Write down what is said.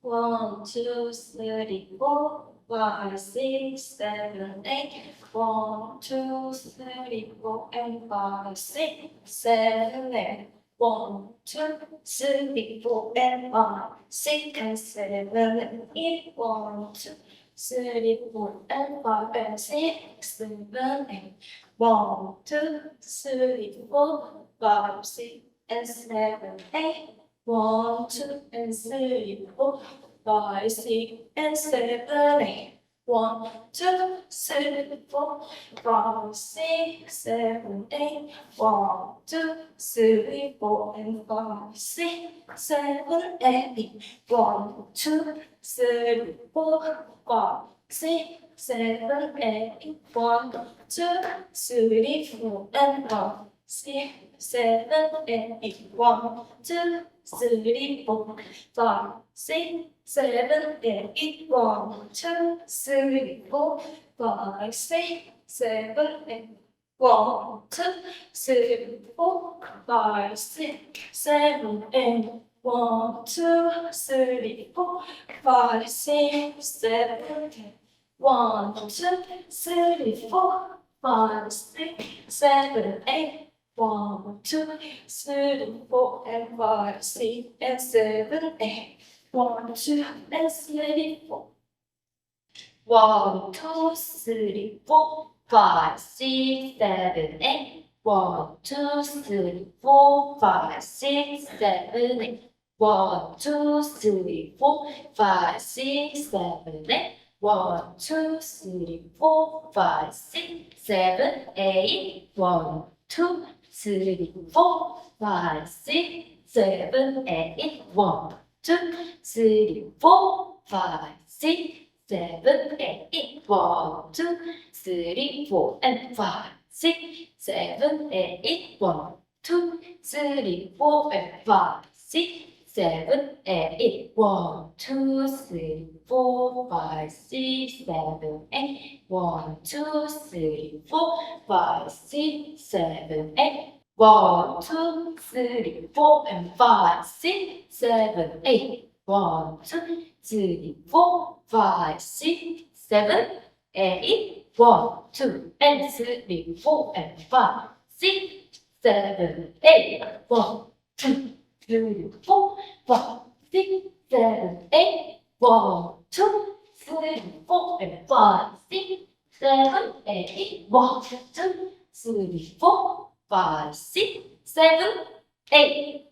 1, 2, 3, 4, 5, 6, 7, 8. 1, 2, 3, 4, and 5, 6, 7, 8. 1, 2, 3, 4, and 5, 6, and 7, 8. 1, 2, 3, 4, and 5, and 6, 7, 8. 1, 2, 3, 4, 5, 6, and 7, 8. 1, 2, and 3, 4, 5, 6, and 7, 8. 1, 2, 3, 4, 5, 6, 7, 8. 1, 2, 3, 4, and 5, 6, 7, 8. 1, 2, 3, 4, 5, 6, 7, 8. 1, 2, 3, 4, and 5, 6, 7, 8. 1, 2, 3, 4, 5, 6, 7, 8. 1, 2, 3, 4, 5, 6, 7, 8. 1, 2, 3, 4, 5, 6, 7, 8. 1, 2, 3, 4, 5, 6, 7, 8. 1, 2, 3, 4, 5, 6, 7, 8. 1, 2, 3, 4, and 5, 6, and 7, 8. 1, 2, and 3, 4. 1, 2, 3, 4, 5, 6, 7, 8. 1, 2, 3, 4, 5, 6, 7, 8. 1, 2, 3, 4, 5, 6, 7, 8. 1, 2, 3, 4, 5, 6, 7, 8. 1, 2, 3, 4, 5, 6, 7, 8. 1, 2, 3, 4, 5, 6, 7, 8. 1, 2, 3, 4, and 5, 6, 7, 8. 1, 2, 3, 4, and 5, 6, 7, 8. 1, 2, 3, 4, 5, 6, 7, 8. 1, 2, 3, 4, 5, 6, 7, 8. 1, 2, 3, 4, and 5, 6, 7, 8. 1, 2, 3, 4, 5, 6, 7, 8. 1, 2, and 3, 4, and 5, 6, 7, 8. 1, 2, 3, 4, 5, 6, 7, 8. 1, 2, 3, 4, and 5, 6, 7, 8. 1, 2, 3, 4, 5, 6, 7, 8.